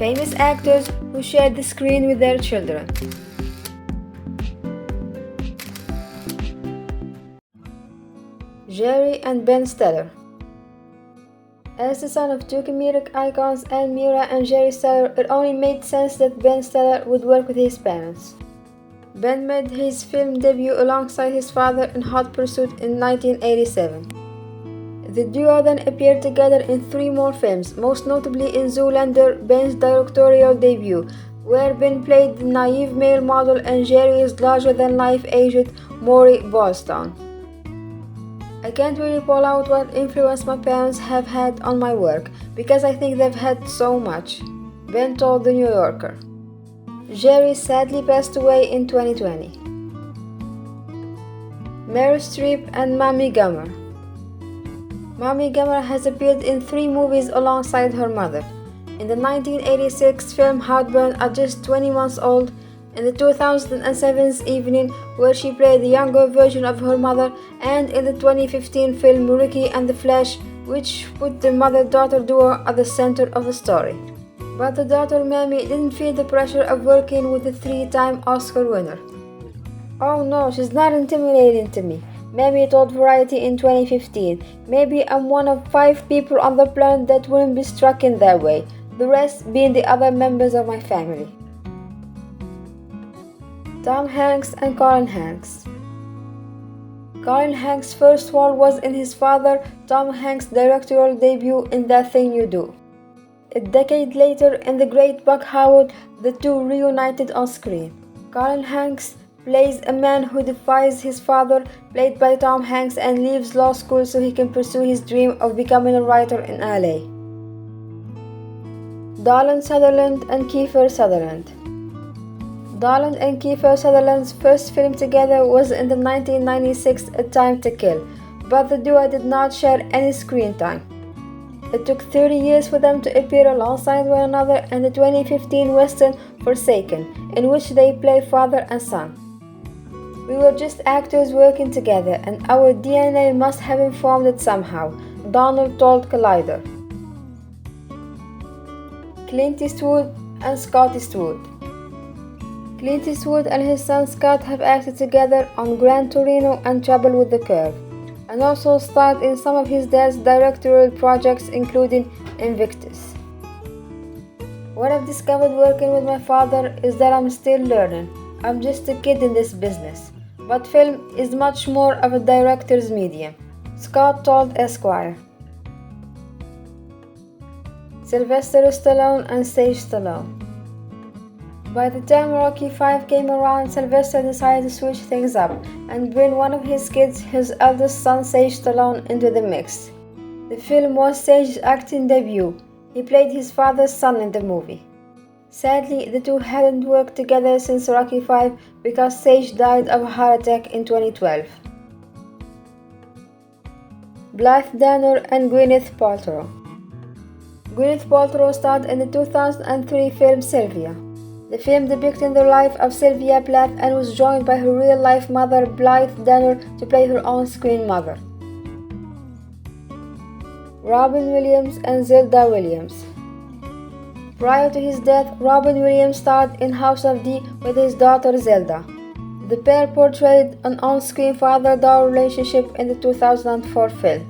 Famous actors who shared the screen with their children. Jerry and Ben Stiller. As the son of two comedic icons, Ann Mira and Jerry Stiller, it only made sense that Ben Stiller would work with his parents. Ben made his film debut alongside his father in Hot Pursuit in 1987. The duo then appeared together in 3 more films, most notably in Zoolander, Ben's directorial debut, where Ben played the naive male model and Jerry is larger-than-life agent Maury Ballstone. I can't really pull out what influence my parents have had on my work, because I think they've had so much, Ben told The New Yorker. Jerry sadly passed away in 2020. Meryl Streep and Mamie Gummer. Mamie Gummer has appeared in 3 movies alongside her mother. In the 1986 film Heartburn at just 20 months old, in the 2007's Evening, where she played the younger version of her mother, and in the 2015 film Ricky and the Flash, which put the mother-daughter duo at the center of the story. But the daughter Mamie didn't feel the pressure of working with the 3-time Oscar winner. "Oh no, she's not intimidating to me," Mamie told Variety in 2015. "Maybe I'm one of 5 people on the planet that wouldn't be struck in that way, the rest being the other members of my family." Tom Hanks and Colin Hanks. Colin Hanks' first role was in his father Tom Hanks' directorial debut in That Thing You Do. A decade later, in The Great Buck Howard, the two reunited on screen. Colin Hanks plays a man who defies his father, played by Tom Hanks, and leaves law school so he can pursue his dream of becoming a writer in LA. Donald Sutherland and Kiefer Sutherland. Donald and Kiefer Sutherland's first film together was in the 1996 A Time to Kill, but the duo did not share any screen time. It took 30 years for them to appear alongside one another in the 2015 western Forsaken, in which they play father and son. "We were just actors working together, and our DNA must have informed it somehow," Donald told Collider. Clint Eastwood and Scott Eastwood. Clint Eastwood and his son Scott have acted together on Gran Torino and Trouble with the Curve, and also starred in some of his dad's directorial projects, including Invictus. "What I've discovered working with my father is that I'm still learning. I'm just a kid in this business. But film is much more of a director's medium," Scott told Esquire. Sylvester Stallone and Sage Stallone. By the time Rocky V came around, Sylvester decided to switch things up and bring one of his kids, his eldest son Sage Stallone, into the mix. The film was Sage's acting debut. He played his father's son in the movie. Sadly, the two hadn't worked together since Rocky V because Sage died of a heart attack in 2012. Blythe Danner and Gwyneth Paltrow. Gwyneth Paltrow starred in the 2003 film Sylvia. The film depicted the life of Sylvia Plath and was joined by her real-life mother Blythe Danner to play her on-screen mother. Robin Williams and Zelda Williams. Prior to his death, Robin Williams starred in House of D with his daughter Zelda. The pair portrayed an on-screen father-daughter relationship in the 2004 film.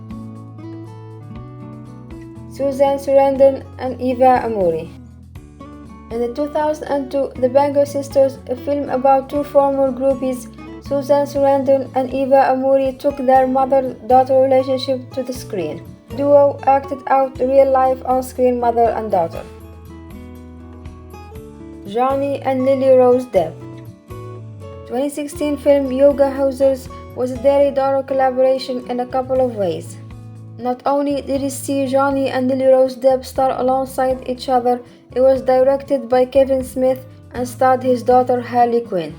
Susan Sarandon and Eva Amuri. In the 2002 The Banger Sisters, a film about 2 former groupies, Susan Sarandon and Eva Amuri took their mother-daughter relationship to the screen. The duo acted out real-life on-screen mother and daughter. Johnny and Lily Rose Depp. 2016 film Yoga Hosers was a daddy-daughter collaboration in a couple of ways. Not only did you see Johnny and Lily Rose Depp star alongside each other, it was directed by Kevin Smith and starred his daughter Harley Quinn.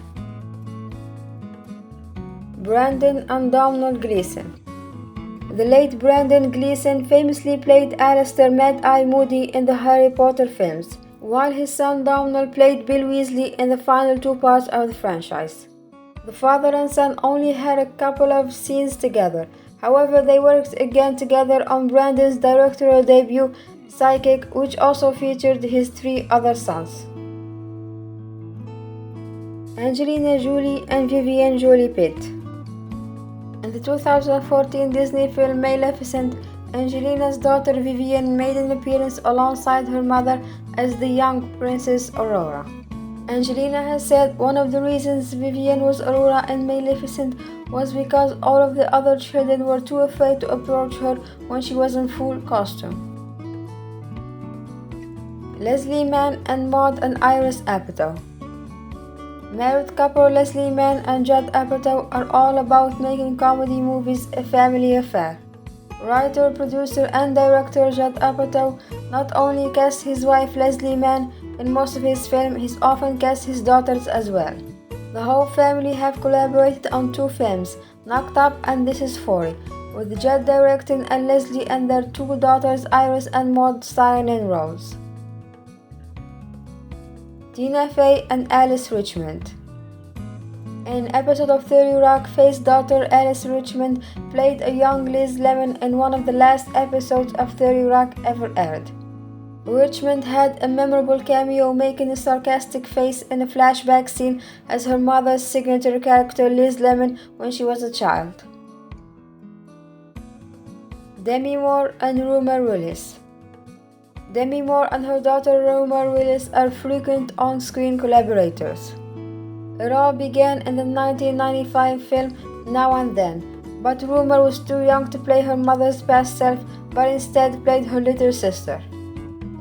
Brandon and Domhnall Gleeson. The late Brandon Gleeson famously played Alistair Mad-Eye Moody in the Harry Potter films, while his son Domhnall played Bill Weasley in the final 2 parts of the franchise. The father and son only had a couple of scenes together. However, they worked again together on Brandon's directorial debut, Psychic, which also featured his 3 other sons, Angelina Jolie and Vivienne Jolie Pitt. In the 2014 Disney film Maleficent, Angelina's daughter Vivienne made an appearance alongside her mother as the young Princess Aurora. Angelina has said one of the reasons Vivienne was Aurora in Maleficent was because all of the other children were too afraid to approach her when she was in full costume. Leslie Mann and Maud and Iris Apatow. Married couple Leslie Mann and Judd Apatow are all about making comedy movies a family affair. Writer, producer, and director Judd Apatow not only casts his wife Leslie Mann in most of his films, he's often cast his daughters as well. The whole family have collaborated on 2 films, Knocked Up and This Is 40, with Judd directing and Leslie and their 2 daughters Iris and Maud starring in roles. Tina Fey and Alice Richmond. In an episode of 30 Rock, Fey's daughter Alice Richmond played a young Liz Lemon in one of the last episodes of 30 Rock ever aired. Richmond had a memorable cameo making a sarcastic face in a flashback scene as her mother's signature character Liz Lemon when she was a child. Demi Moore and Rumor Willis. Demi Moore and her daughter Rumor Willis are frequent on-screen collaborators. It all began in the 1995 film Now and Then, but Rumor was too young to play her mother's past self, but instead played her little sister.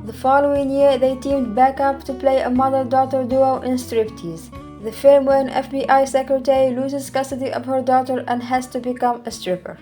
The following year, they teamed back up to play a mother-daughter duo in Striptease, the film where an FBI secretary loses custody of her daughter and has to become a stripper.